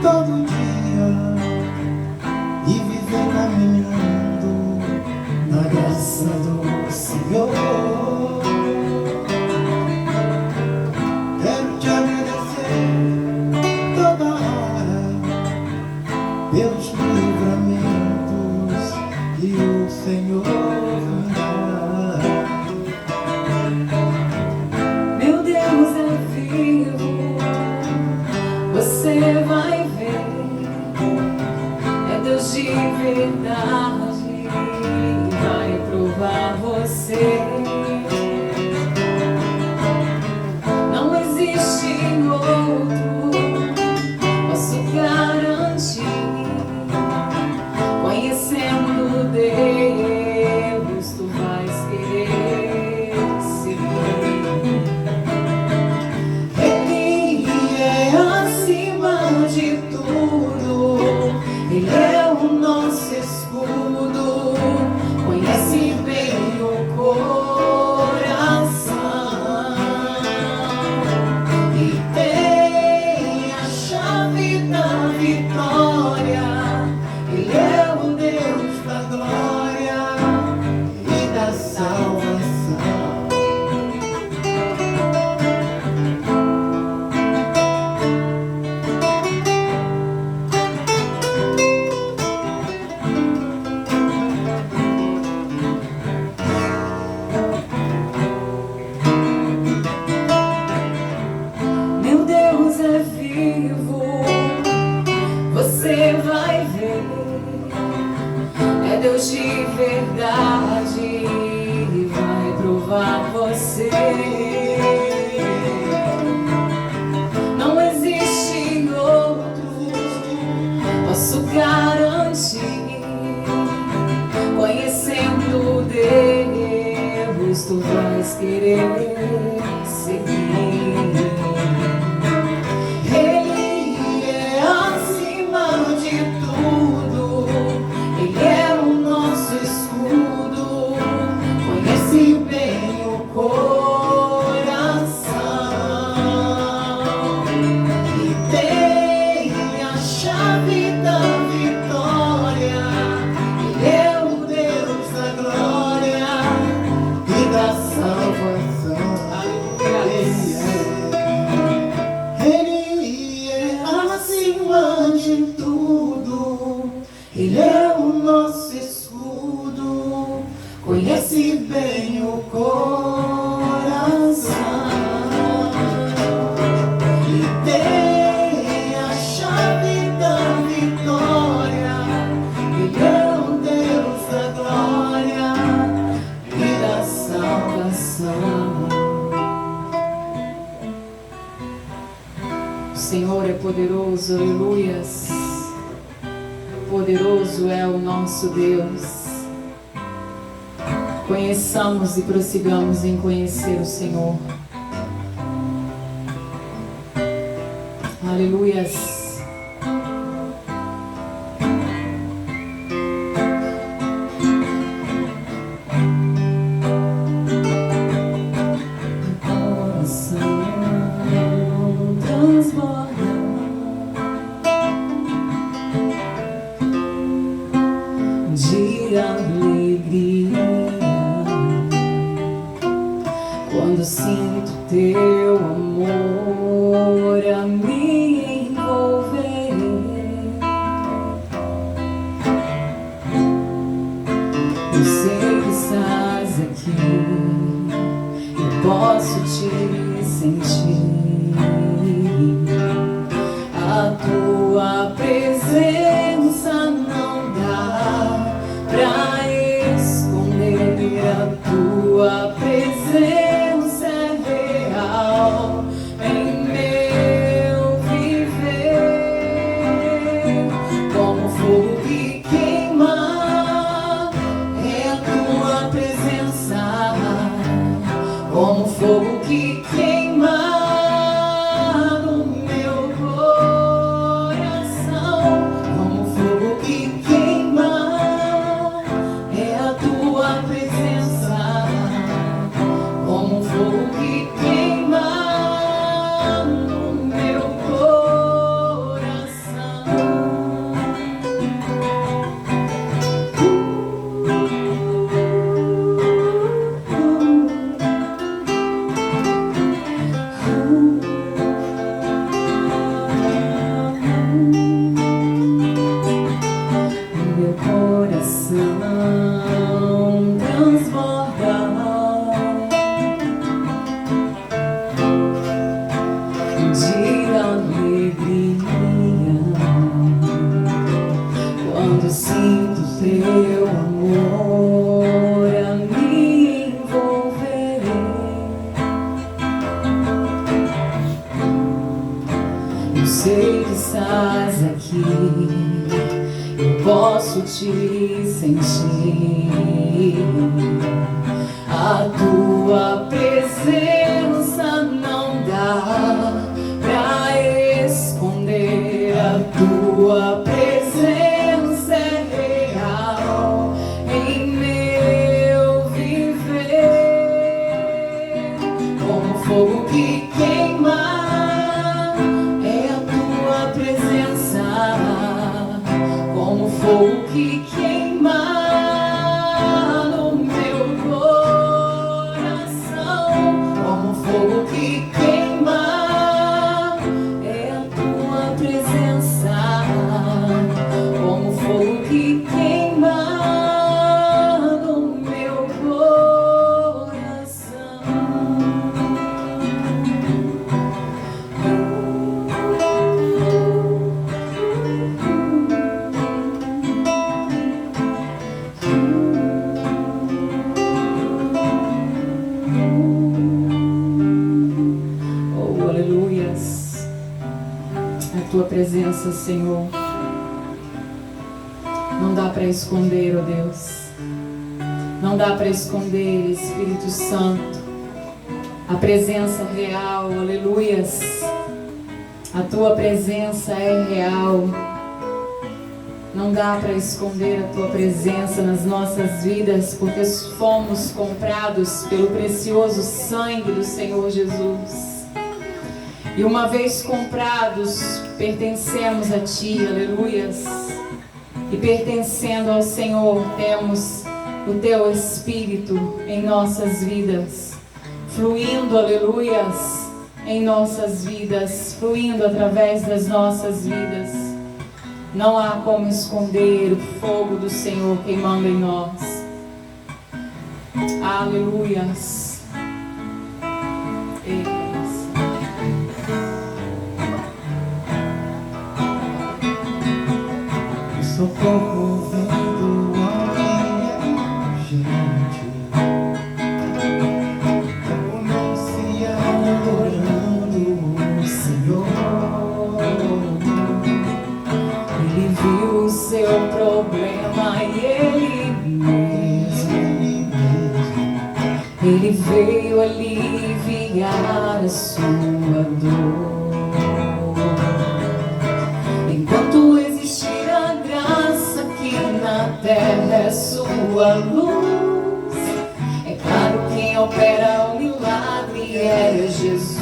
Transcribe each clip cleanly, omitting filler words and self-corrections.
todo dia e viver caminhando na graça do Senhor. Quero te agradecer toda hora pelos livramentos que o Senhor me dá. Meu Deus é vivo, você vai ver, é Deus de verdade, vai provar você. Não existe outro, posso garantir, conhecendo Deus, tu vais querer seguir. Ele é acima de tudo, Ele é o nosso escudo, conhece bem o coração e tem a chave da vitória. Ele é o Deus da glória e da salvação. Meu Deus é vivo, você vai ver, é Deus de verdade, vai provar você. Não existe outro, posso garantir, conhecendo Deus, tu vais querer seguir. Ele é acima de tudo, Ele é o nosso escudo, conhece bem o coração e tem a chave da vitória. Ele é o Deus da glória e da salvação. Ele é acima de tudo, Ele é o nosso escudo, conhece bem o coração e tem a chave da vitória. Ele é o Deus da glória e da salvação. O Senhor é poderoso, aleluias. Poderoso é o nosso Deus. Conheçamos e prossigamos em conhecer o Senhor. Aleluias. De alegria quando sinto teu amor a me envolver. Eu sei que estás aqui, eu posso te sentir. A tua presença não dá pra esconder, a tua presença é real em meu viver, como fogo que queima, é a tua presença, como fogo que queima no meu estás aqui, eu posso te sentir. A tua presença não dá pra esconder. A tua presença é real em meu viver. Como fogo que queima, é a tua presença. Como fogo que queima no meu coração. Como fogo que queima, é a tua presença. Como fogo que queima no meu coração. Oh, aleluias. A tua presença, Senhor, não dá para esconder, ó Deus. Não dá para esconder, Espírito Santo. A presença real, aleluias. A tua presença é real. Não dá para esconder a tua presença nas nossas vidas, porque fomos comprados pelo precioso sangue do Senhor Jesus. E uma vez comprados, pertencemos a ti, aleluias. E pertencendo ao Senhor, temos o teu Espírito em nossas vidas, fluindo, aleluias, em nossas vidas, fluindo através das nossas vidas. Não há como esconder o fogo do Senhor queimando em nós. Aleluias. Socorro vendo alguém urgente, comece adorando o Senhor. Ele viu o seu problema e ele veio aliviar a sua dor. Enquanto existir a graça que na terra é sua luz, é claro quem opera o milagre é Jesus.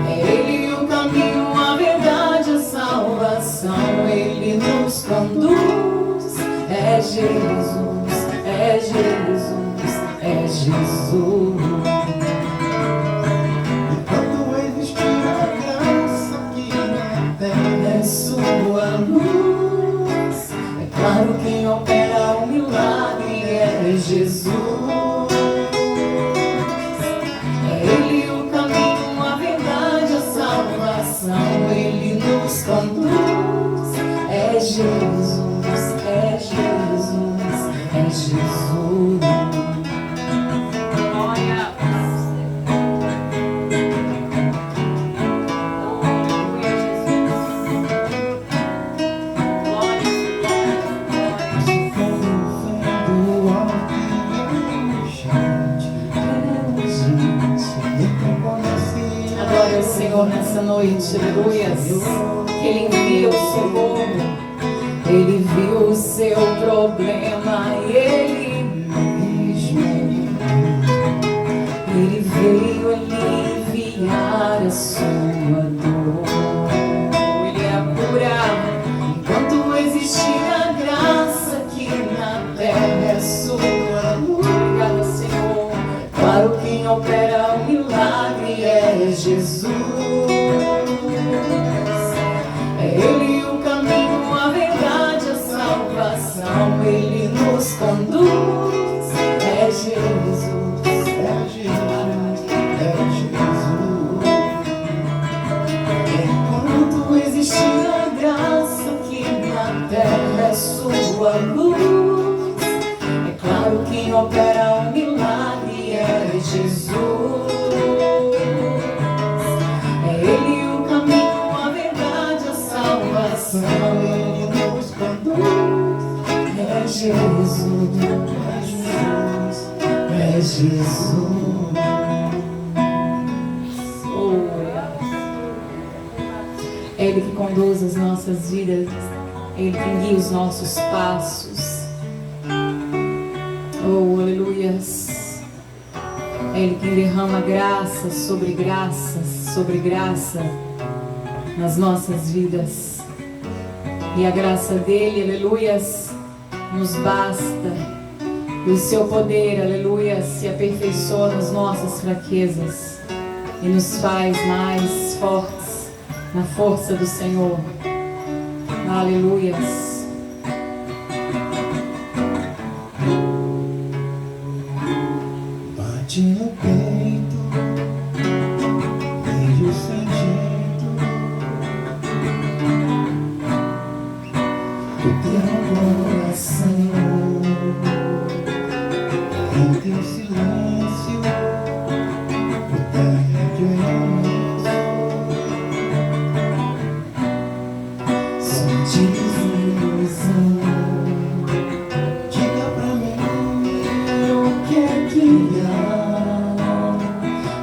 É Ele o caminho, a verdade, a salvação. Ele nos conduz. É Jesus, é Jesus, é Jesus. Enquanto existir a graça que na terra É sua luz. É claro quem opera o milagre é Jesus. É Ele o caminho, a verdade, a salvação. Ele nos conduz. É Jesus, é Jesus, é Jesus. Glória. Adore o Senhor nessa noite, aleluias. Que Ele envia o socorro. Ele viu o seu problema e Ele veio aliviar a sua dor. Ele é a cura. Enquanto existir a graça que na terra é sua luz. Obrigada, Senhor. Claro, quem opera o milagre é Jesus. É Ele o caminho, a verdade, a salvação. Ele nos conduz. É Jesus, é Jesus, é Jesus. enquanto existir a graça que na terra é sua luz. É claro, quem opera o milagre é Jesus. É Ele o Jesus, é Jesus. É Ele que conduz as nossas vidas, é Ele que guia os nossos passos. Oh, aleluias. É Ele quem derrama graça sobre graça nas nossas vidas. E a graça dele, aleluias, nos basta. E o seu poder, aleluias, se aperfeiçoa nas nossas fraquezas e nos faz mais fortes na força do Senhor. Aleluias. Bate no peito, meio sem jeito, o teu coração. Em teu silêncio, o tédio é imenso. Só desilusão. Diga pra mim o que é que há.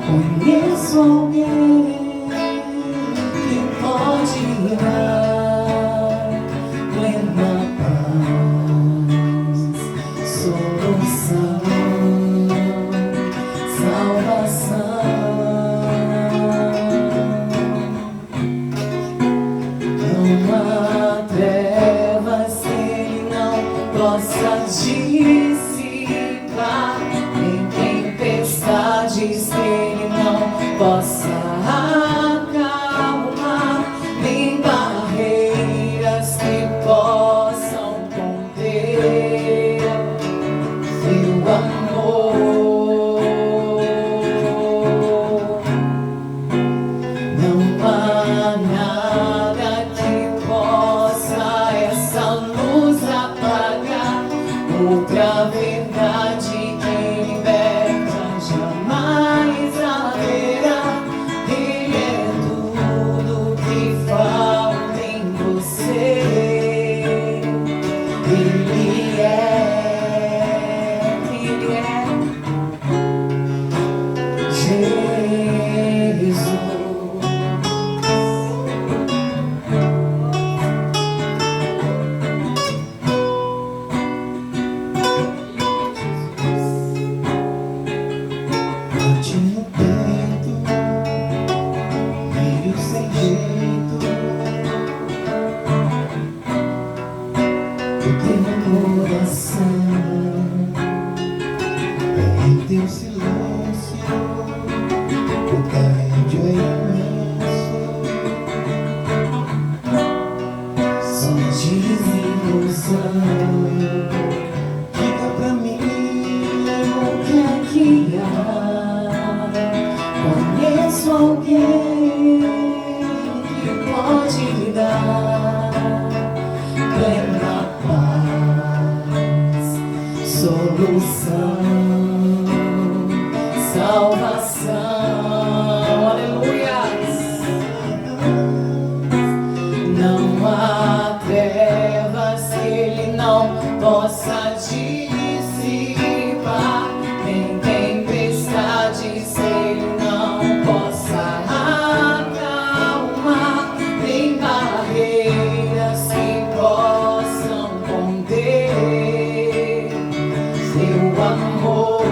Conheço alguém que pode dar plena paz, solução, salvação. Não há trevas que ele não possa dissipar, nem tempestades que ele não possa acalmar, nem barreiras que possam conter seu amor. Não há nada que possa essa luz apagar. Outra verdade que liberta jamais haverá. Ele é tudo que falta em você. Ele é Jesus. Bate no peito, meio sem jeito, o teu coração. É em teu silêncio, o tédio é imenso. Só desilusão. Diga pra mim o que é que há. Conheço alguém que pode lhe dar plena paz, solução, salvação. Aleluias. Não há trevas que ele não possa dissipar, nem tempestades que ele não possa acalmar, nem barreiras que possam conter seu amor.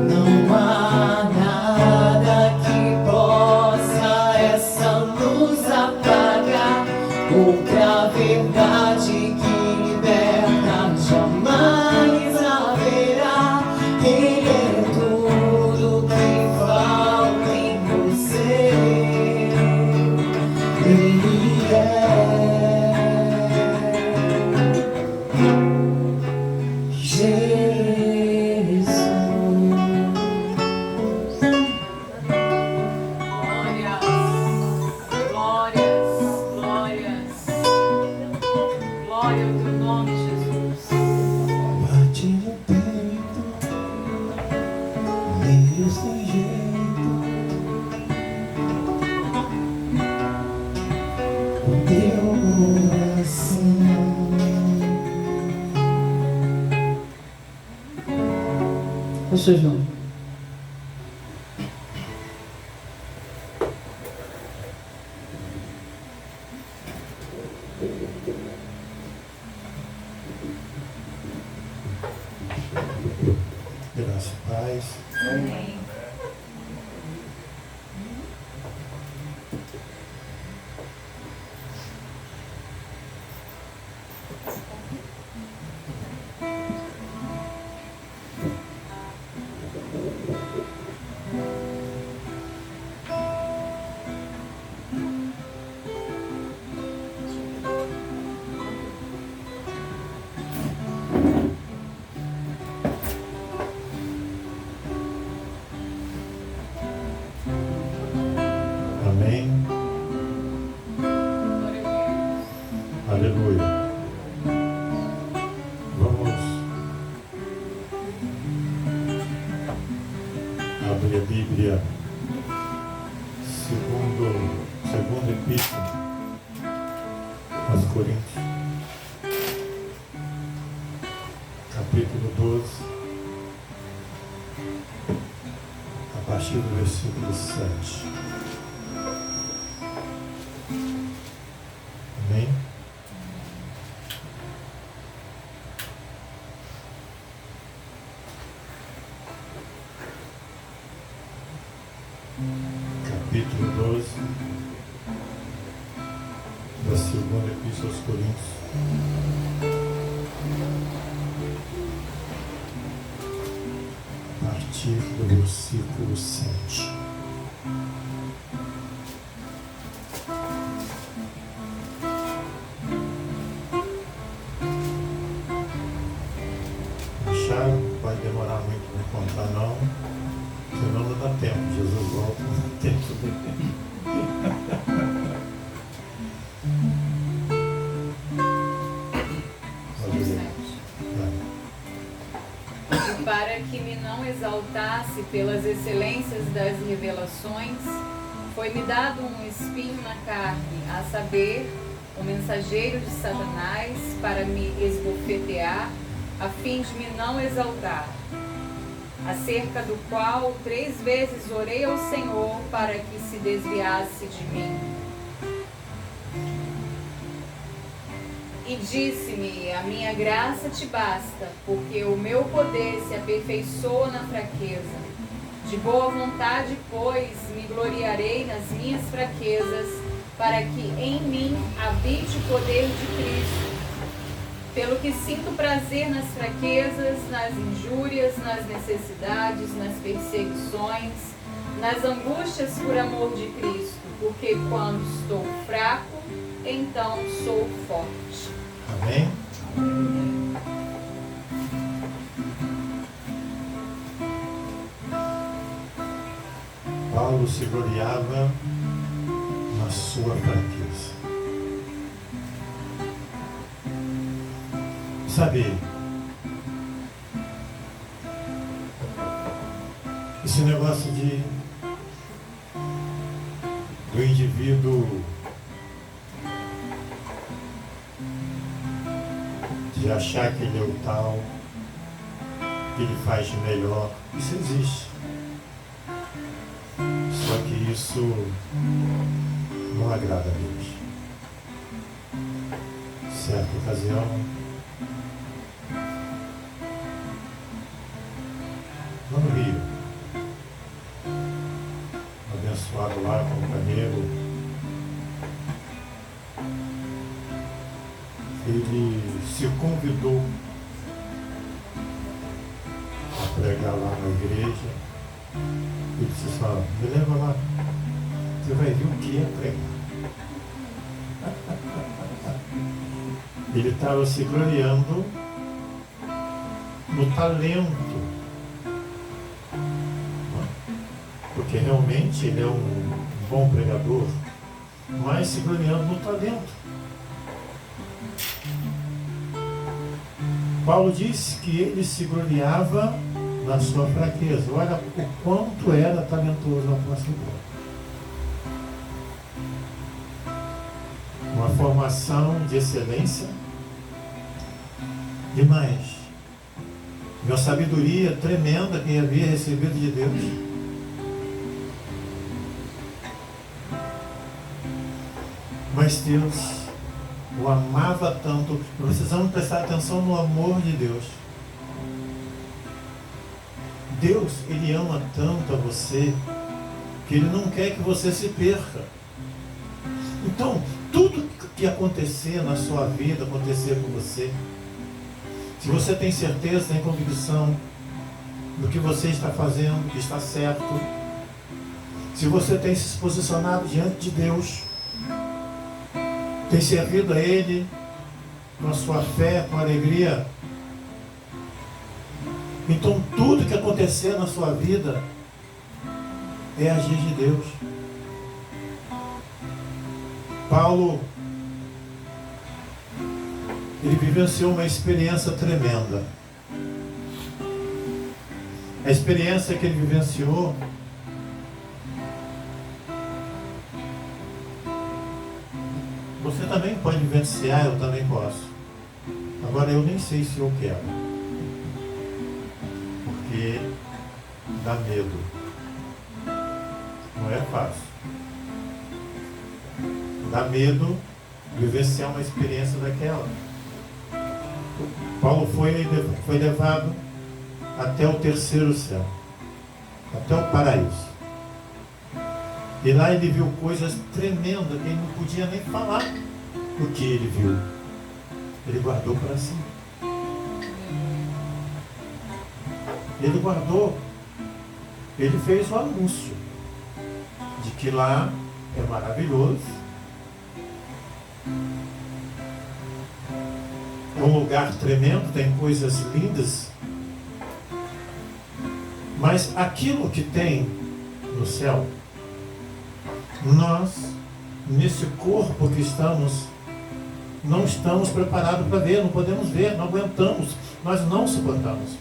Não há nada que possa essa luz apagar. Outra verdade que liberta jamais haverá. Ele é tudo que falta em você. Ele é Jesus. Glórias, glórias, glórias. Glória ao teu nome, Jesus. Bate no peito, meio sem jeito, o teu Pastor João. Graça e paz. Amém. Amém. Aleluia. Vamos abrir a Bíblia, segundo epístola aos Coríntios, capítulo 12, a partir do versículo 7. Amém? Capítulo 12 da segunda epístola aos Coríntios. A partir do versículo 7. Não vai demorar muito para encontrar, não. Senão não dá tempo. Jesus volta, não dá tempo dele. E para que me não exaltasse pelas excelências das revelações, foi-me dado um espinho na carne, a saber, o mensageiro de Satanás, para me esbofetear, a fim de me não exaltar, acerca do qual 3 vezes orei ao Senhor para que se desviasse de mim. E disse-me, a minha graça te basta, porque o meu poder se aperfeiçoa na fraqueza. De boa vontade, pois, me gloriarei nas minhas fraquezas, para que em mim habite o poder de Cristo. Pelo que sinto prazer nas fraquezas, nas injúrias, nas necessidades, nas perseguições, nas angústias por amor de Cristo, porque quando estou fraco, então sou forte. Amém? Paulo se gloriava na sua fraqueza. Sabe, esse negócio do indivíduo de achar que ele é o tal, que ele faz de melhor, isso existe. Só que isso não agrada a Deus. Certa ocasião, lá no Rio, abençoado lá com o Carneiro, ele se convidou a pregar lá na igreja. Ele disse assim, me leva lá, você vai ver o que é pregar. Ele estava se gloriando no talento, porque realmente ele é um bom pregador, mas se gloriando no talento. Paulo disse que ele se gloriava na sua fraqueza. Olha o quanto era talentoso o apóstolo Paulo. Uma formação de excelência. E mais, uma sabedoria tremenda que havia recebido de Deus. Mas Deus o amava tanto. Precisamos prestar atenção no amor de Deus. Deus, Ele ama tanto a você que Ele não quer que você se perca. Então, tudo que acontecer na sua vida, acontecer com você, se você tem certeza, tem convicção do que você está fazendo, que está certo, se você tem se posicionado diante de Deus, tem servido a Ele com a sua fé, com alegria, então tudo que acontecer na sua vida é agir de Deus. Paulo, ele vivenciou uma experiência tremenda. A experiência que ele vivenciou você também pode vivenciar, eu também posso. Agora eu nem sei se eu quero, porque dá medo. Não é fácil. Dá medo vivenciar uma experiência daquela. Paulo foi levado até o terceiro céu, até o paraíso. E lá ele viu coisas tremendas que ele não podia nem falar o que ele viu. Ele guardou para si. Ele guardou. Ele fez o anúncio de que lá é maravilhoso. É um lugar tremendo, tem coisas lindas. Mas aquilo que tem no céu, nós, nesse corpo que estamos, não estamos preparados para ver, não podemos ver, não aguentamos, nós não suportamos.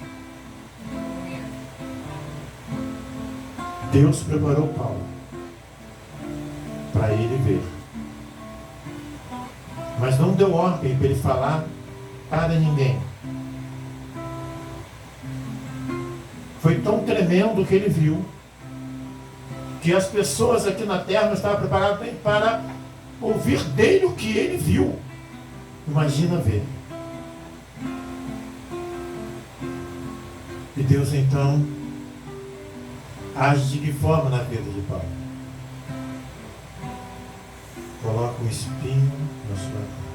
Deus preparou Paulo para ele ver. Mas não deu ordem para ele falar para ninguém. Foi tão tremendo que ele viu que as pessoas aqui na terra não estavam preparadas nem para ouvir dele o que ele viu. Imagina ver. E Deus então age de que forma na vida de Paulo? Coloca um espinho na sua cara.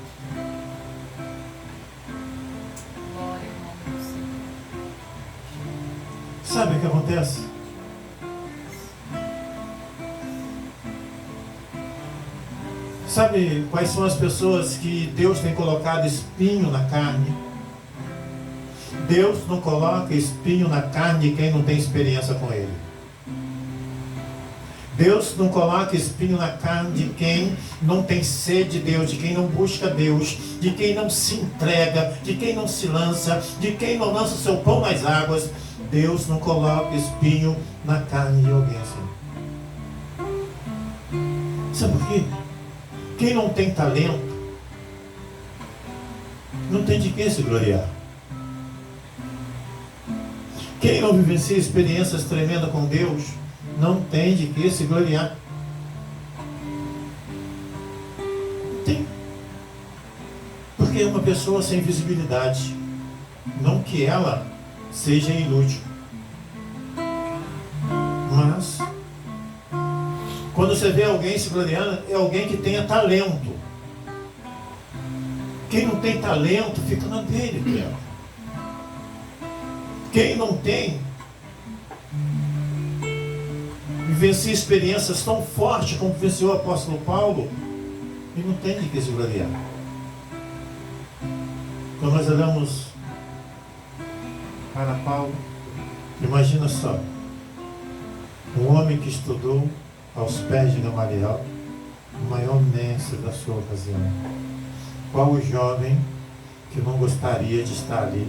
Sabe o que acontece? Sabe quais são as pessoas que Deus tem colocado espinho na carne? Deus não coloca espinho na carne de quem não tem experiência com Ele. Deus não coloca espinho na carne de quem não tem sede de Deus, de quem não busca Deus, de quem não se entrega, de quem não se lança, de quem não lança o seu pão nas águas. Deus não coloca espinho na carne de alguém assim. Sabe por quê? Quem não tem talento, não tem de quem se gloriar. Quem não vivencia experiências tremendas com Deus, não tem de que se gloriar. Tem. Porque é uma pessoa sem visibilidade. Não que ela seja inútil. Mas quando você vê alguém se gloriando, é alguém que tenha talento. Quem não tem talento, fica na dele, dela. Quem não tem, vivencia experiências tão fortes como vivenciou o apóstolo Paulo, e não tem de que se gloriar. Quando nós olhamos para Paulo, imagina só, um homem que estudou aos pés de Gamaliel, o maior mestre da sua ocasião. Qual o jovem que não gostaria de estar ali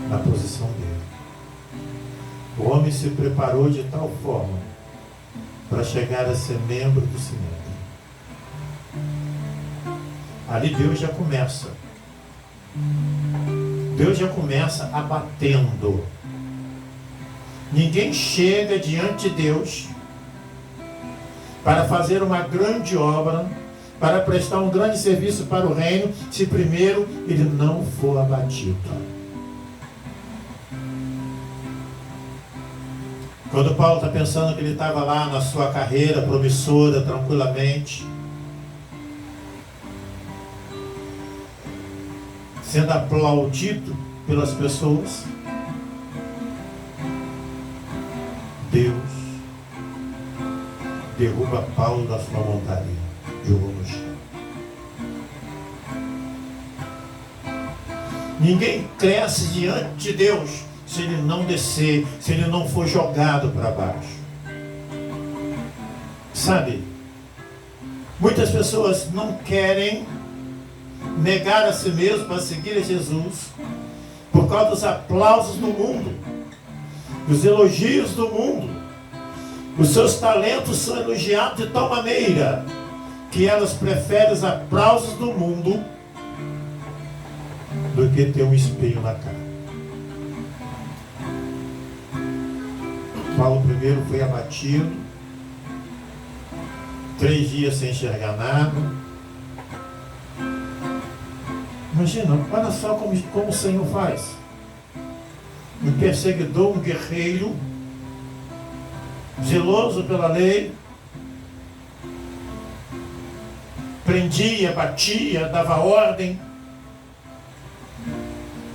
na posição dele? O homem se preparou de tal forma para chegar a ser membro do Sinédrio. Ali Deus já começa Deus já começa abatendo. Ninguém chega diante de Deus para fazer uma grande obra, para prestar um grande serviço para o reino, se primeiro ele não for abatido. Quando Paulo está pensando que ele estava lá na sua carreira promissora, tranquilamente, sendo aplaudido pelas pessoas, Deus derruba Paulo da sua montaria, jogou no chão. Ninguém cresce diante de Deus se ele não descer, se ele não for jogado para baixo. Sabe, muitas pessoas não querem negar a si mesmo para seguir a Jesus por causa dos aplausos do mundo, dos elogios do mundo. Os seus talentos são elogiados de tal maneira que elas preferem os aplausos do mundo do que ter um espinho na cara. Paulo primeiro foi abatido, 3 dias sem enxergar nada. Imagina, olha só como o Senhor faz. Um perseguidor, um guerreiro, zeloso pela lei, prendia, batia, dava ordem.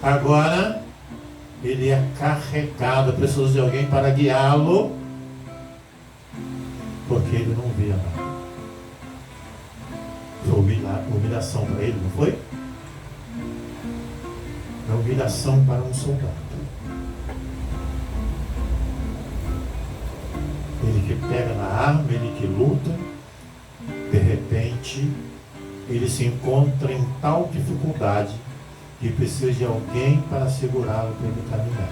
Agora ele é carregado, precisa de alguém para guiá-lo, porque ele não via nada. Foi humilhação para ele, não foi? É humilhação para um soldado. Ele que pega na arma, ele que luta, de repente, ele se encontra em tal dificuldade que precisa de alguém para segurá-lo para ele caminhar.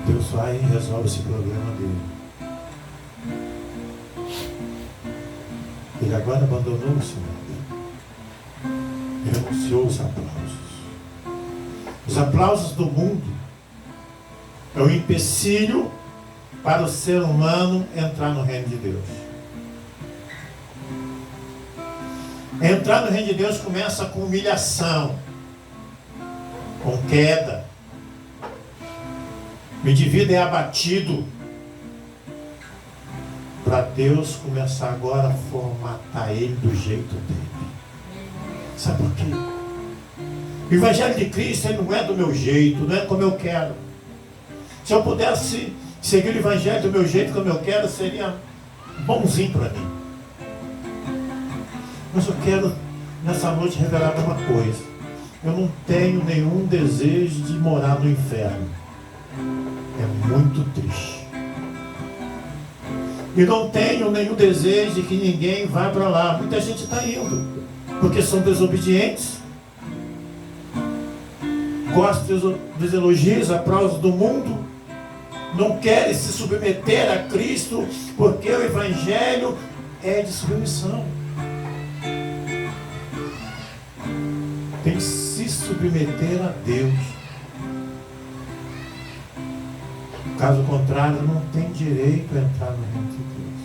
Deus vai e resolve esse problema dele. Ele agora abandonou o Senhor. Ele anunciou os aplausos. Os aplausos do mundo é um empecilho para o ser humano entrar no reino de Deus. Entrar no reino de Deus começa com humilhação, com queda. O indivíduo é abatido para Deus começar agora a formatar ele do jeito dele. Sabe por quê? O Evangelho de Cristo ele não é do meu jeito, não é como eu quero. Se eu pudesse seguir o Evangelho do meu jeito, como eu quero, seria bonzinho para mim. Mas eu quero, nessa noite, revelar uma coisa. Eu não tenho nenhum desejo de morar no inferno. É muito triste. E não tenho nenhum desejo de que ninguém vá para lá. Muita gente está indo, porque são desobedientes. Gostam dos elogios, aplausos do mundo. Não querem se submeter a Cristo, porque o Evangelho é de submissão. Tem que se submeter a Deus. Caso contrário, não tem direito a entrar no reino de Deus.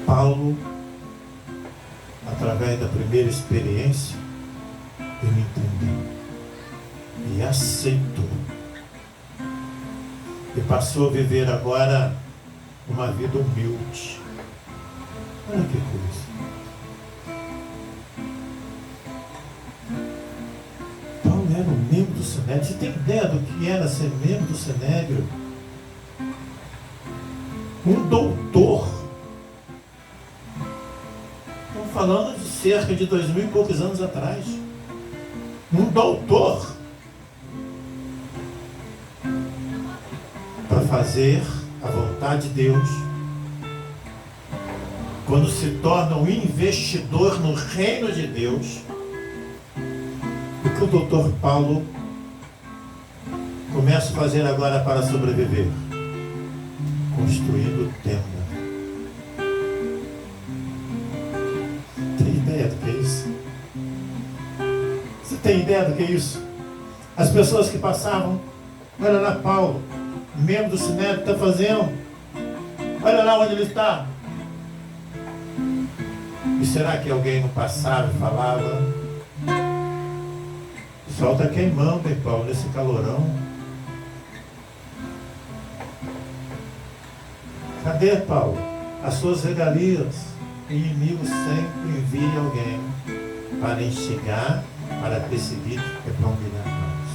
Paulo, através da primeira experiência, ele entendeu e aceitou. E passou a viver agora uma vida humilde. Olha que coisa. Paulo era um membro do Sinédrio. Você tem ideia do que era ser membro do Sinédrio? Um doutor. Estamos falando de cerca de 2000 e poucos anos atrás. Um doutor. Para fazer a vontade de Deus. Quando se torna um investidor no reino de Deus. O que o doutor Paulo começa a fazer agora para sobreviver? Construindo tenda. Tem ideia do ideia do que é isso? As pessoas que passavam, olha lá Paulo, membro do Sinédrio, está fazendo, olha lá onde ele está. E será que alguém no passado falava, o sol está queimando, hein, Paulo, nesse calorão? Cadê, Paulo, as suas regalias? O inimigo sempre envia alguém para instigar, para perseguir e para humilhar nós.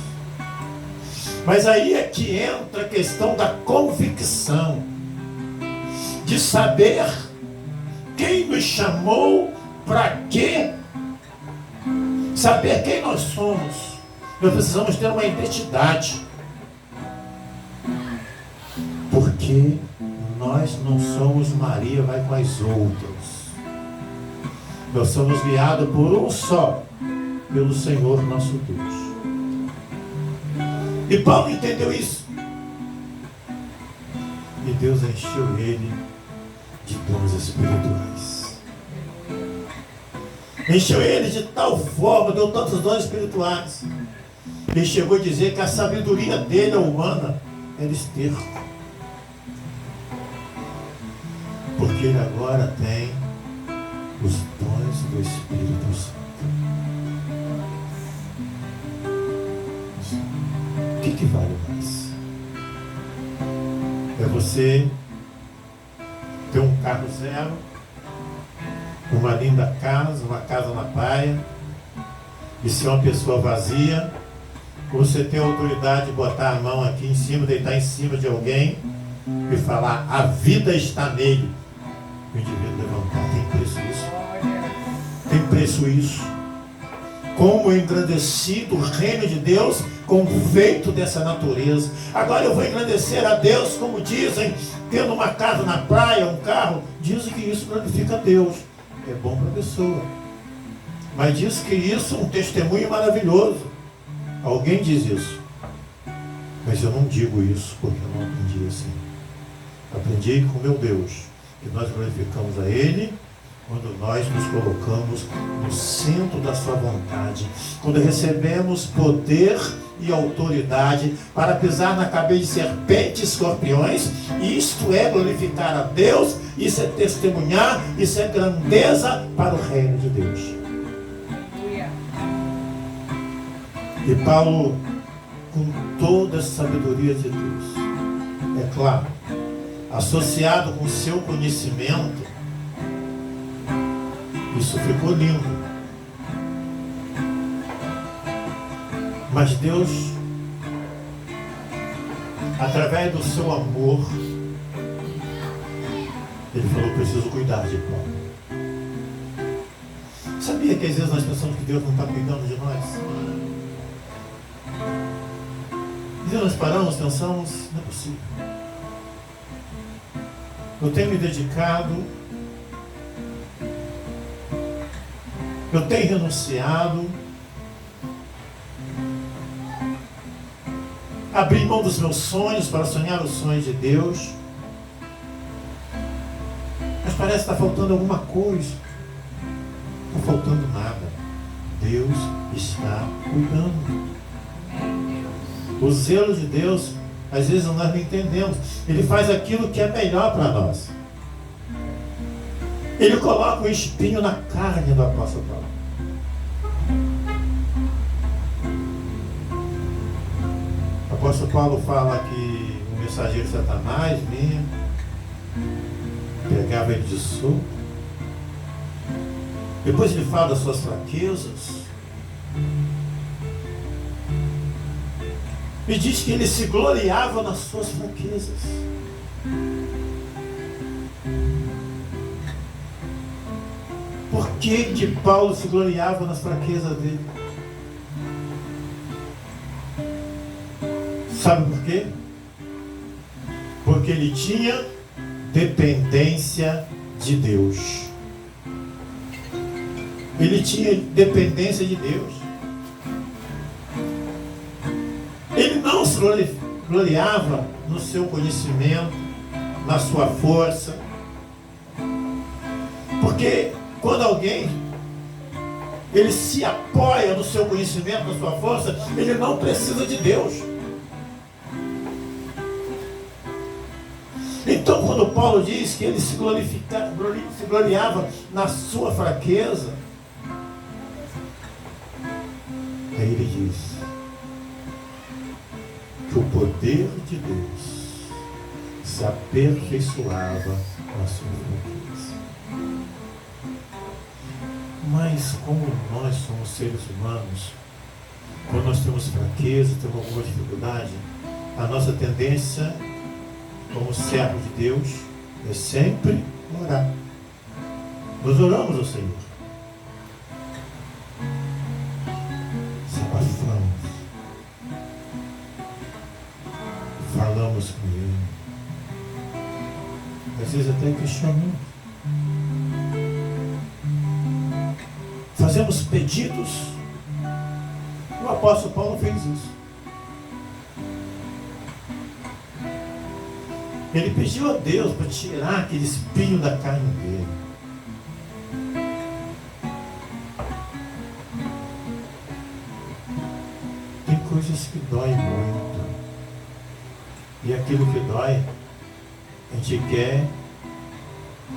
Mas aí é que entra a questão da convicção, de saber quem nos chamou, para quê, saber quem nós somos. Nós precisamos ter uma identidade, porque nós não somos Maria vai com as outras. Nós somos guiados por um só, pelo Senhor nosso Deus. E Paulo entendeu isso. E Deus encheu ele de dons espirituais. Encheu ele de tal forma, deu tantos dons espirituais. Ele chegou a dizer que a sabedoria dele, a humana, era esterco. Porque ele agora tem os dons do Espírito Santo. O que vale mais? É você ter um carro zero, uma linda casa, uma casa na praia, e ser uma pessoa vazia, ou você ter a autoridade de botar a mão aqui em cima, deitar em cima de alguém e falar, a vida está nele. O indivíduo levantar, tem preço isso? Tem preço isso? Como engrandecido o reino de Deus com o feito dessa natureza. Agora eu vou engrandecer a Deus, como dizem, tendo uma casa na praia, um carro. Dizem que isso glorifica a Deus. É bom para a pessoa. Mas diz que isso é um testemunho maravilhoso. Alguém diz isso. Mas eu não digo isso porque eu não aprendi assim. Aprendi com meu Deus. Que nós glorificamos a Ele quando nós nos colocamos no centro da sua vontade, quando recebemos poder e autoridade para pisar na cabeça de serpentes e escorpiões. Isto é glorificar a Deus, isso é testemunhar, isso é grandeza para o reino de Deus. E Paulo, com toda a sabedoria de Deus, é claro, associado com o seu conhecimento, isso ficou lindo. Mas Deus, através do seu amor, Ele falou, preciso cuidar de Paulo. Sabia que às vezes nós pensamos que Deus não está cuidando de nós? Às vezes nós paramos, pensamos, não é possível. Eu tenho me dedicado, eu tenho renunciado, abri mão dos meus sonhos para sonhar os sonhos de Deus, mas parece que está faltando alguma coisa. Não está faltando nada. Deus está cuidando. O zelo de Deus, às vezes nós não entendemos. Ele faz aquilo que é melhor para nós. Ele coloca o espinho na carne do apóstolo Paulo. O apóstolo Paulo fala que o mensageiro de Satanás vinha, pegava ele de soco. Depois ele fala das suas fraquezas. E diz que ele se gloriava nas suas fraquezas. Por que Paulo se gloriava nas fraquezas dele? Sabe por quê? Porque ele tinha dependência de Deus. Ele tinha dependência de Deus. Ele não se gloriava no seu conhecimento, na sua força. Porque quando alguém ele se apoia no seu conhecimento, na sua força, ele não precisa de Deus. Então, quando Paulo diz que ele se gloriava na sua fraqueza, aí ele diz que o poder de Deus se aperfeiçoava na sua fraqueza. Mas como nós somos seres humanos, quando nós temos fraqueza, temos alguma dificuldade, a nossa tendência, como servo de Deus, é sempre orar. Nós oramos ao Senhor. Desabafamos. Falamos com Ele. Às vezes até questionamos. Fazemos pedidos. O apóstolo Paulo fez isso. Ele pediu a Deus para tirar aquele espinho da carne dele. Tem coisas que doem muito. E aquilo que dói, a gente quer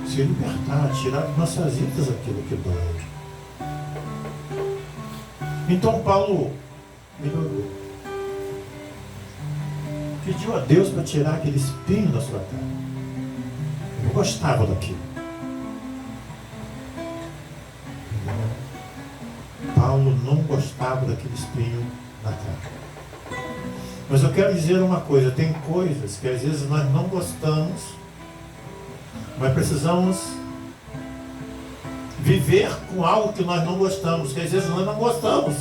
se libertar, tirar de nossas vidas aquilo que dói. Então Paulo melhorou. Pediu a Deus para tirar aquele espinho da sua carne. Eu não gostava daquilo. Paulo não gostava daquele espinho na carne. Mas eu quero dizer uma coisa, tem coisas que às vezes nós não gostamos, mas precisamos viver com algo que nós não gostamos, que às vezes nós não gostamos.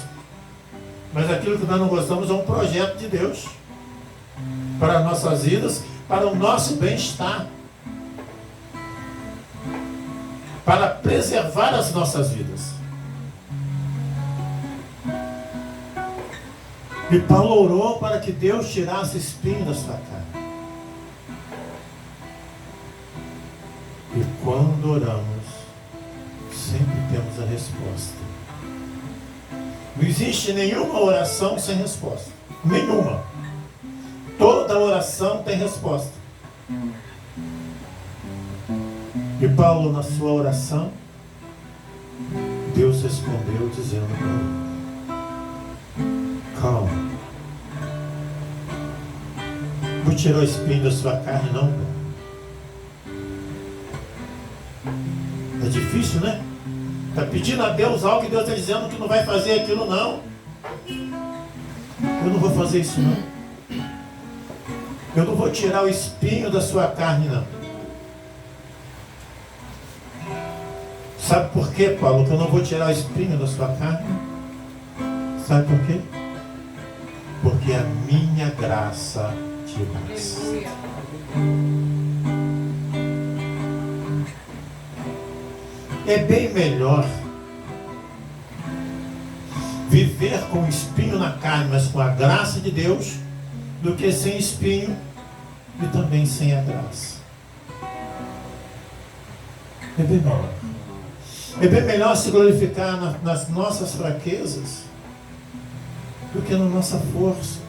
Mas aquilo que nós não gostamos é um projeto de Deus para nossas vidas, para o nosso bem-estar, para preservar as nossas vidas. E Paulo orou para que Deus tirasse o espinho da sua carne. E quando oramos, sempre temos a resposta. Não existe nenhuma oração sem resposta. Nenhuma. Toda oração tem resposta. E Paulo, na sua oração, Deus respondeu dizendo para ele: calma. Vou tirar o espinho da sua carne, não, Paulo. É difícil, né? Está pedindo a Deus algo que Deus está dizendo que não vai fazer aquilo, não. Eu não vou fazer isso, não. Eu não vou tirar o espinho da sua carne, não. Sabe por quê, Paulo, que eu não vou tirar o espinho da sua carne? Sabe por quê? Porque a minha graça te basta. É bem melhor viver com espinho na carne, mas com a graça de Deus, do que sem espinho e também sem a graça. É bem melhor. É bem melhor se glorificar nas nossas fraquezas do que na nossa força.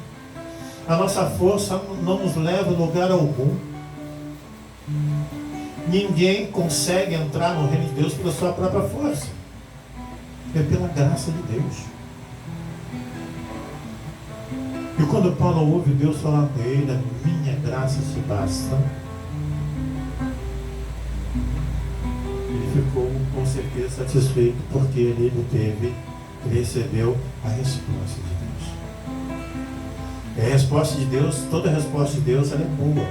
A nossa força não nos leva a lugar algum. Ninguém consegue entrar no reino de Deus pela sua própria força. É pela graça de Deus. E quando Paulo ouve Deus falar com ele, a minha graça te basta, ele ficou com certeza satisfeito, porque ele recebeu a resposta de Deus. E a resposta de Deus, toda a resposta de Deus, ela é boa.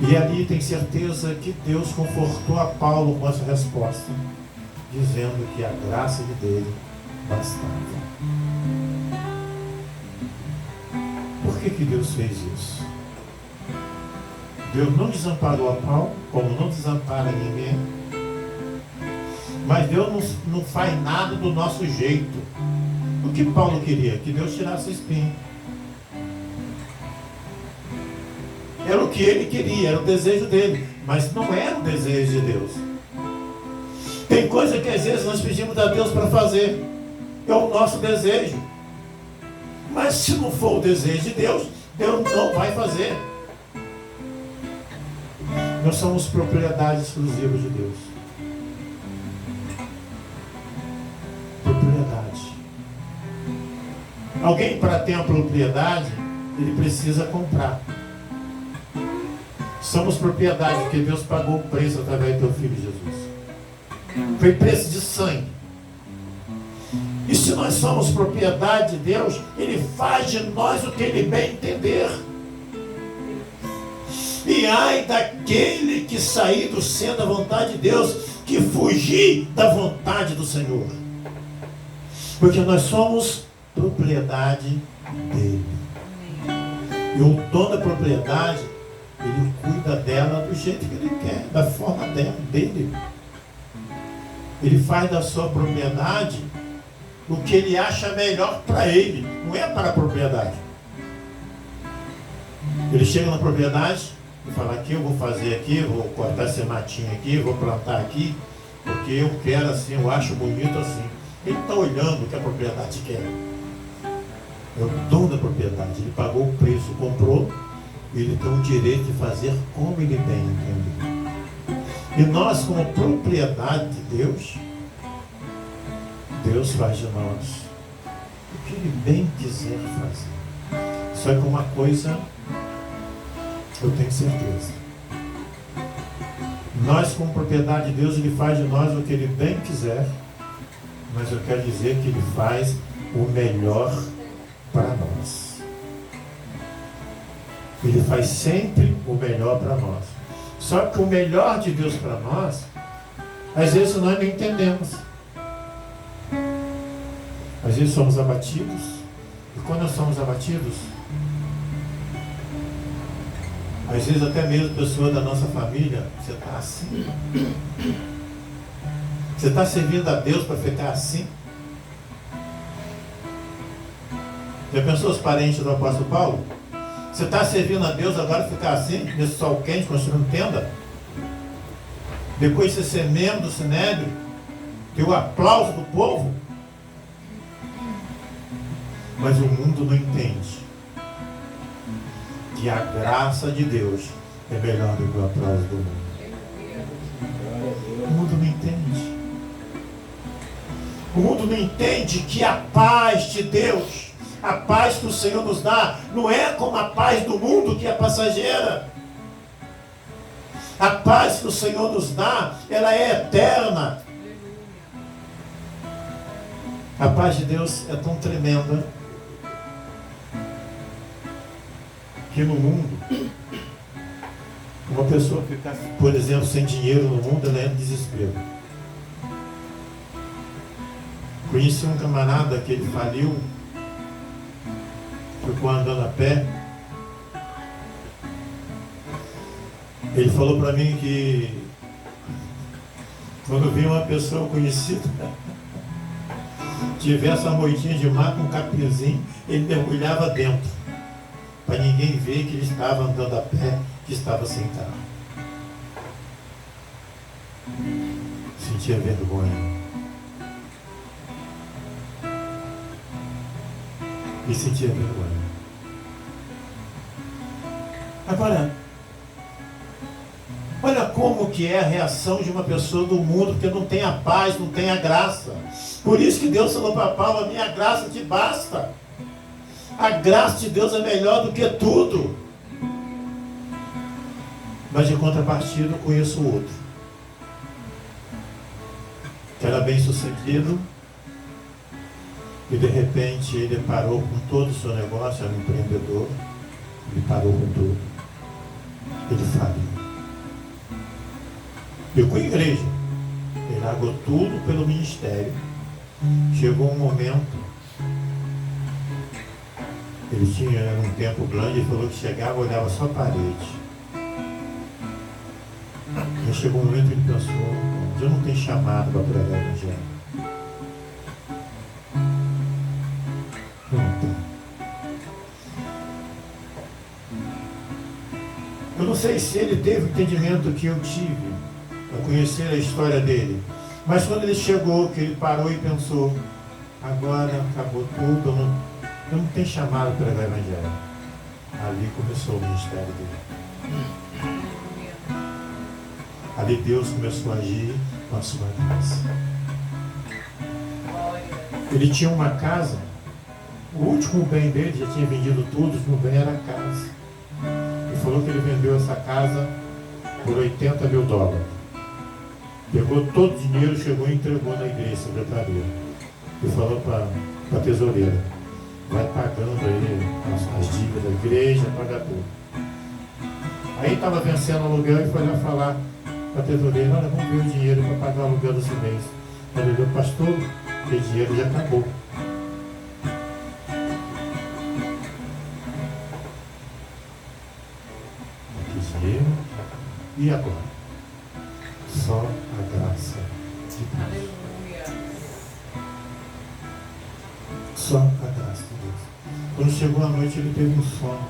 E ali tem certeza que Deus confortou a Paulo com essa resposta, dizendo que a graça de dele bastava. Por que Deus fez isso? Deus não desamparou a Paulo, como não desampara ninguém. Mas Deus não faz nada do nosso jeito. O que Paulo queria? Que Deus tirasse o espinho. Era o que ele queria, era o desejo dele, mas não era o desejo de Deus. Tem Tem coisa que às vezes nós pedimos a Deus para fazer. É o nosso desejo. Mas se não for o desejo de Deus, Deus não vai fazer. Nós somos propriedade exclusiva de Deus. Propriedade. Alguém, para ter uma propriedade, ele precisa comprar. Somos propriedade, porque Deus pagou o preço através do teu Filho Jesus. Foi preço de sangue. E se nós somos propriedade de Deus, Ele faz de nós o que Ele bem entender. E ai daquele que sair do centro da vontade de Deus, que fugir da vontade do Senhor. Porque nós somos propriedade dele. E o dono da propriedade, ele cuida dela do jeito que ele quer, da forma dele. Ele faz da sua propriedade o que ele acha melhor para ele, não é para a propriedade. Ele chega na propriedade e fala: aqui eu vou fazer aqui, vou cortar esse matinho aqui, vou plantar aqui, porque eu quero assim, eu acho bonito assim. Ele está olhando o que a propriedade quer. É o dono da propriedade, ele pagou o preço, comprou, e ele tem o direito de fazer como ele bem entender. E nós, como propriedade de Deus, Deus faz de nós o que Ele bem quiser fazer. Só que uma coisa eu tenho certeza: nós, como propriedade de Deus, Ele faz de nós o que Ele bem quiser, mas eu quero dizer que Ele faz o melhor para nós. Ele faz sempre o melhor para nós. Só que o melhor de Deus para nós, às vezes nós não entendemos. Às vezes somos abatidos, e quando nós somos abatidos, às vezes até mesmo pessoas da nossa família, você está assim? Você está servindo a Deus para ficar assim? Já pensou os parentes do apóstolo Paulo? Você está servindo a Deus agora para ficar assim, nesse sol quente, construindo tenda? Depois de você ser membro do Sinédrio, ter o aplauso do povo? Mas o mundo não entende que a graça de Deus é melhor do que o aplauso do mundo. O mundo não entende. O mundo não entende que a paz de Deus, a paz que o Senhor nos dá, não é como a paz do mundo, que é passageira. A paz que o Senhor nos dá, ela é eterna. A paz de Deus é tão tremenda que no mundo, uma pessoa ficar, por exemplo, sem dinheiro no mundo, ela entra em desespero. Conheci um camarada que ele faliu, ficou andando a pé. Ele falou para mim que quando via uma pessoa conhecida tivesse uma moitinha de mar com um capinzinho, ele mergulhava dentro, para ninguém ver que ele estava andando a pé, que estava sem carro. Sentia vergonha. E sentia vergonha. Agora, olha como que é a reação de uma pessoa do mundo que não tem a paz, não tem a graça. Por isso que Deus falou para Paulo: a minha graça te basta. A graça de Deus é melhor do que tudo. Mas de contrapartida eu conheço o outro, que era bem sucedido, e de repente ele parou com todo o seu negócio, era um empreendedor, ele parou com tudo, ele faliu. E com a igreja, ele largou tudo pelo ministério. Chegou um momento, ele tinha um tempo grande, ele falou que chegava, olhava só a parede. E chegou um momento que ele pensou: eu não tenho chamado para pregar o evangelho. Não tem. Eu não sei se ele teve o entendimento que eu tive ao conhecer a história dele, Mas quando ele chegou, que ele parou e pensou, agora acabou tudo, eu não tenho chamado para pregar o evangelho. Ali começou o ministério dele. Ali Deus começou a agir com a sua graça. Ele tinha uma casa, o último bem dele, já tinha vendido tudo, o último bem era a casa. Ele falou que ele vendeu essa casa por $80 mil. Pegou todo o dinheiro, chegou e entregou na igreja, secretaria. E falou para a tesoureira, vai pagando aí as dívidas da igreja, paga tudo. Aí estava vencendo o aluguel e foi lá falar para a tesoureira, olha, vamos ver o dinheiro para pagar o aluguel desse mês. Ele disse, pastor, o dinheiro já acabou. Que dinheiro? E agora? Só a graça de Deus. Aleluia. Só a graça de Deus. Quando chegou a noite, ele teve um sono.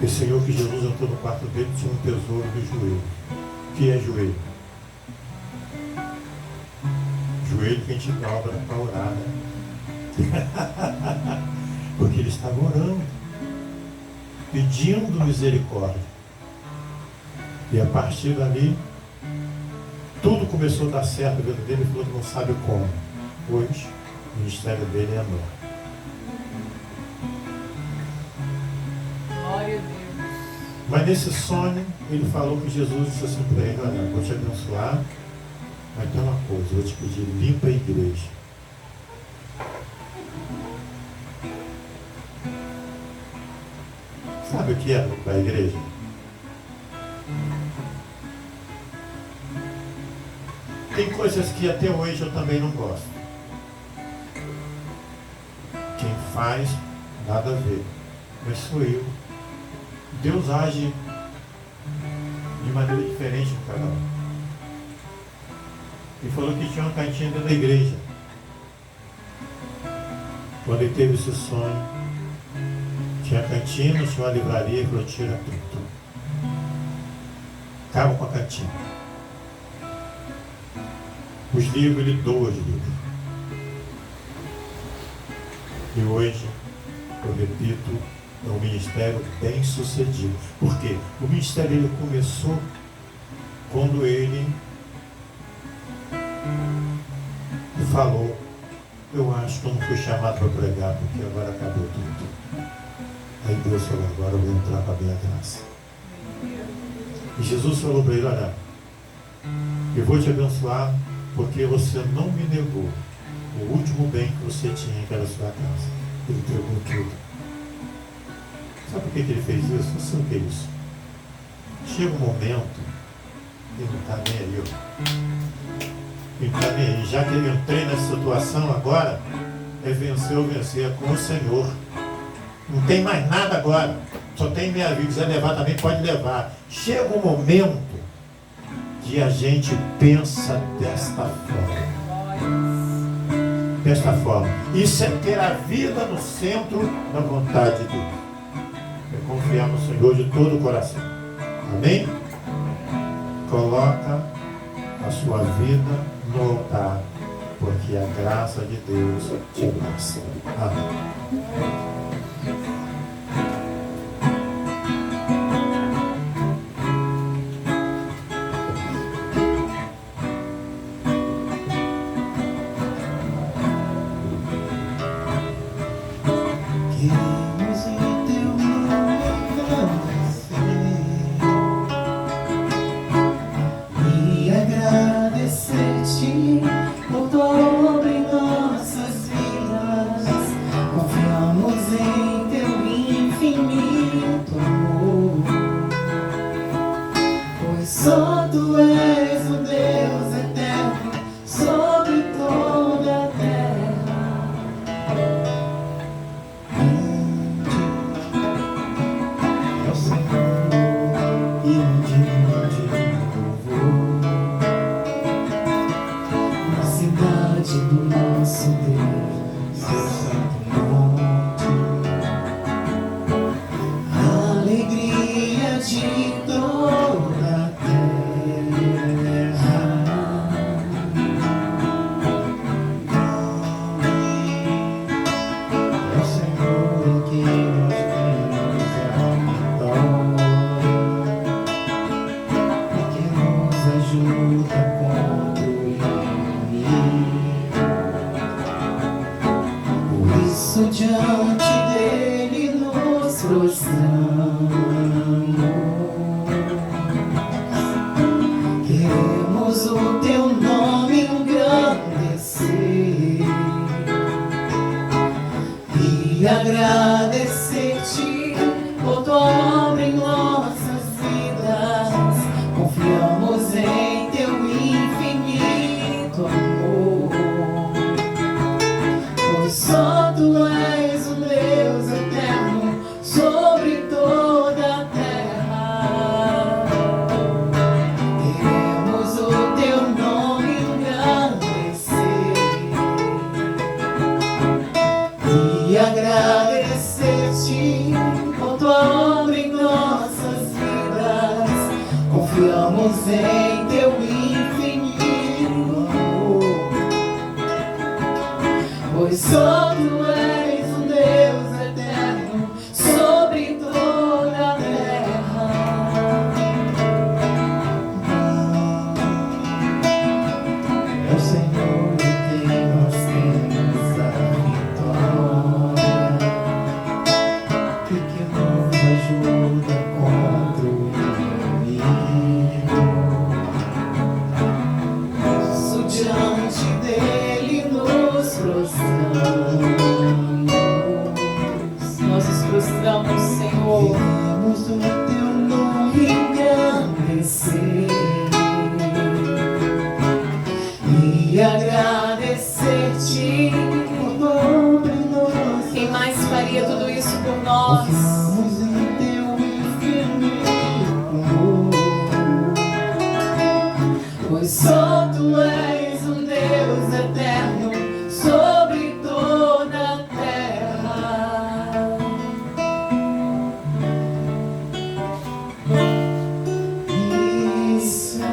E o Senhor que Jesus entrou no quarto dele tinha um tesouro no joelho. O que é joelho? Joelho que a gente dobra para orar, né? Porque ele estava orando, pedindo misericórdia. E a partir dali, tudo começou a dar certo na vida dele, ele falou que não sabe como. Hoje, o ministério dele é amor. Glória a Deus. Mas nesse sonho, ele falou que Jesus disse assim para ele, olha, vou te abençoar, mas tem uma coisa, eu vou te pedir, limpa a igreja. Sabe o que é limpar a igreja? Tem coisas que até hoje eu também não gosto. Quem faz, nada a ver. Mas sou eu. Deus age de maneira diferente com cada um. Ele falou que tinha uma cantina dentro da igreja. Quando ele teve esse sonho, tinha cantina, tinha uma livraria, ele falou, tira tudo. Acaba com a cantina. Os livros, ele doa os livros. E hoje, eu repito, é um ministério bem sucedido. Por quê? O ministério ele começou quando ele falou, eu acho que eu não fui chamado para pregar, porque agora acabou tudo. Aí Deus falou, agora eu vou entrar com a minha graça. E Jesus falou para ele, olha, eu vou te abençoar, porque você não me negou o último bem que você tinha, que era a sua casa. Ele entregou tudo. Sabe por que ele fez isso? Não sei o que é isso. Chega um momento, ele não está nem aí. Ele não está nem aí. Já que ele entrei nessa situação agora, é vencer ou vencer, é com o Senhor. Não tem mais nada agora. Só tem minha vida. Se quiser levar também, pode levar. Chega um momento que a gente pensa desta forma. Desta forma. Isso é ter a vida no centro da vontade de Deus. É confiar no Senhor de todo o coração. Amém? Coloca a sua vida no altar, porque a graça de Deus te basta. Amém. Queremos em teu nome engrandecer e agradecer-te por tua obra em nossas vidas. Confiamos em teu infinito amor, pois só tu és o Deus eterno sobre toda a terra. isso diante dele nos prostramos. Queremos o teu nome engrandecer e agradecer-te por tua obra em nossas vidas. Confiamos em teu infinito amor, pois só tu és o Deus eterno sobre toda a terra. Queremos o teu nome engrandecer e agradecer-te por tua obra em nossas vidas. Confiamos em teu infinito amor, pois só tu és um Deus eterno sobre toda a terra. É o Senhor em quem nós temos a vitória, e que nos ajuda contra o inimigo. Isso diante dele nos prostramos. Nós nos prostramos, Senhor. Queremos o teu nome engrandecer e agradecer-te por tua obra em nós. Quem mais faria tudo isso por nós? Confiamos em teu infinito amor, pois só tu és um Deus eterno sobre toda a terra. Isso é.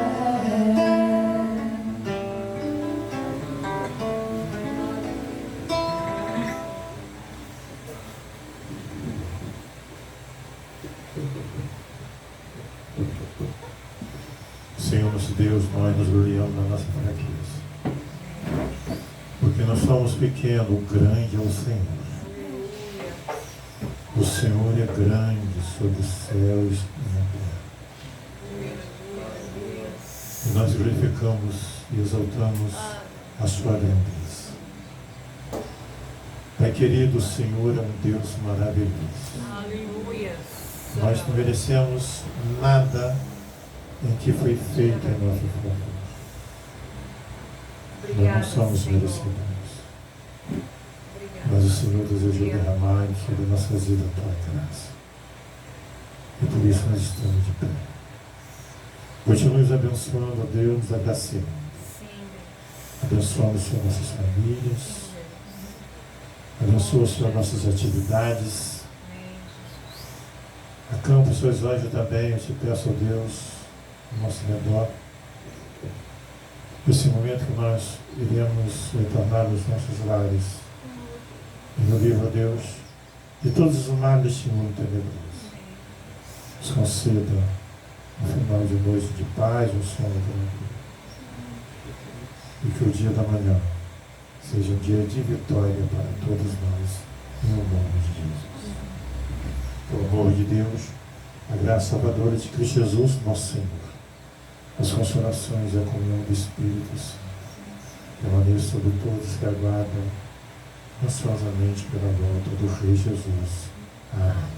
Senhor nosso Deus, nós nos gloriamos na nossa fraqueza, porque nós somos pequenos, o grande é o Senhor. O Senhor é grande sobre os céus e na terra. E nós glorificamos e exaltamos a sua grandeza. Pai querido, o Senhor é um Deus maravilhoso. Aleluia. Nós não merecemos nada em que foi feito em nosso favor. Nós não Obrigada, somos Senhor. merecedores, Obrigada. mas o Senhor desejou derramar sobre nossas vidas a tua graça. E por isso nós estamos de pé. Continue nos abençoando, ó Deus, nos agraciando. Sim, Abençoando, Senhor, nossas famílias. Abençoa, Senhor, nossas atividades. amém. Acampa os seus olhos também, eu te peço, ó Deus, ao nosso redor. Nesse momento que nós iremos retornar aos nossos lares, e no livro, ó Deus, de todos os males deste mundo tenebroso. Nos conceda um final de noite de paz, um sono tranquilo. E que o dia da manhã seja um dia de vitória para todos nós, em nome de Jesus. Pelo amor de Deus, a graça salvadora de Cristo Jesus, nosso Senhor, as consolações e a comunhão do Espírito Santo, permaneça sobre todos que aguardam ansiosamente pela volta do Rei Jesus. Amém.